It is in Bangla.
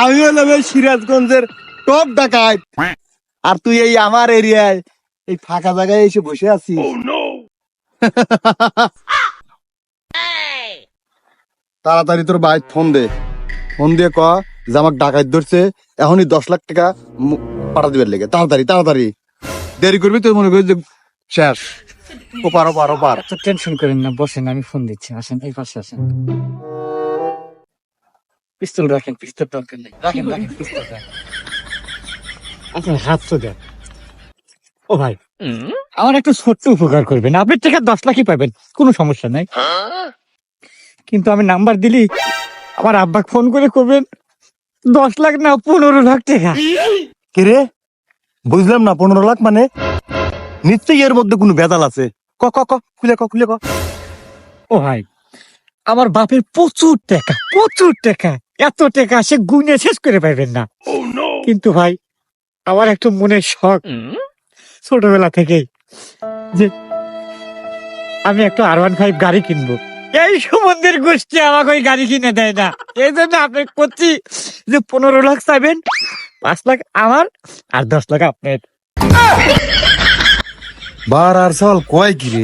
আমি হলাম এই সিরাজগঞ্জের টপ ডাকাত, আর তুই এই আমার এরিয়ায় এই ফাঁকা জায়গায় এসে বসে আছিস। তাড়াতাড়ি তোর ভাই ফোন দে, ফোন দিয়ে ক যে আমাকে ডাকাত ধরছে, এখনই 10 লাখ টাকা পাঠা দিবার লেগে। তাড়াতাড়ি তাড়াতাড়ি, দেরি করবি তুই মনে করিস যে শেষ। ওপার ওপার ওপার। টেনশন করেন না, বসেন, আমি ফোন দিচ্ছি। আসেন, এই পাশে আসেন। পিস্তল রাখেন, পিস্তল দরকার নেই। রাখেন রাখেন, পিস্তল রাখেন। আপনার হাত তো দেন। ও ভাই, আমার একটা ছোট্ট উপকার করবেন। আপনার টাকা 10 লাখই পাবেন, কোনো সমস্যা নাই। কিন্তু আমি নাম্বার দিলি আমার আব্বাকে ফোন করে করবেন 10 লাখ না 15 লাখ টাকা। কে রে? বুঝলাম না, 15 লাখ মানে? নিশ্চয়ই এর মধ্যে কোনো ভেজাল আছে। ক ক ক খুলে ক খুলে ক। ও ভাই, আমার বাপের প্রচুর টাকা, প্রচুর টাকা। এত টাকা সে গুনে শেষ করে পারবেন না। কিন্তু ভাই, আমার একটা মনের শখ ছোটবেলা থেকেই, যে আমি একটা R15 গাড়ি কিনবো। এই সুমন্দির গোষ্ঠী আমাকে ওই গাড়ি কিনে দেয় না। এই জন্য আপনি করছি যে 15 লাখ চাইবেন, 5 লাখ আমার আর 10 লাখ আপনার। বার আর সাল কয় কি রে?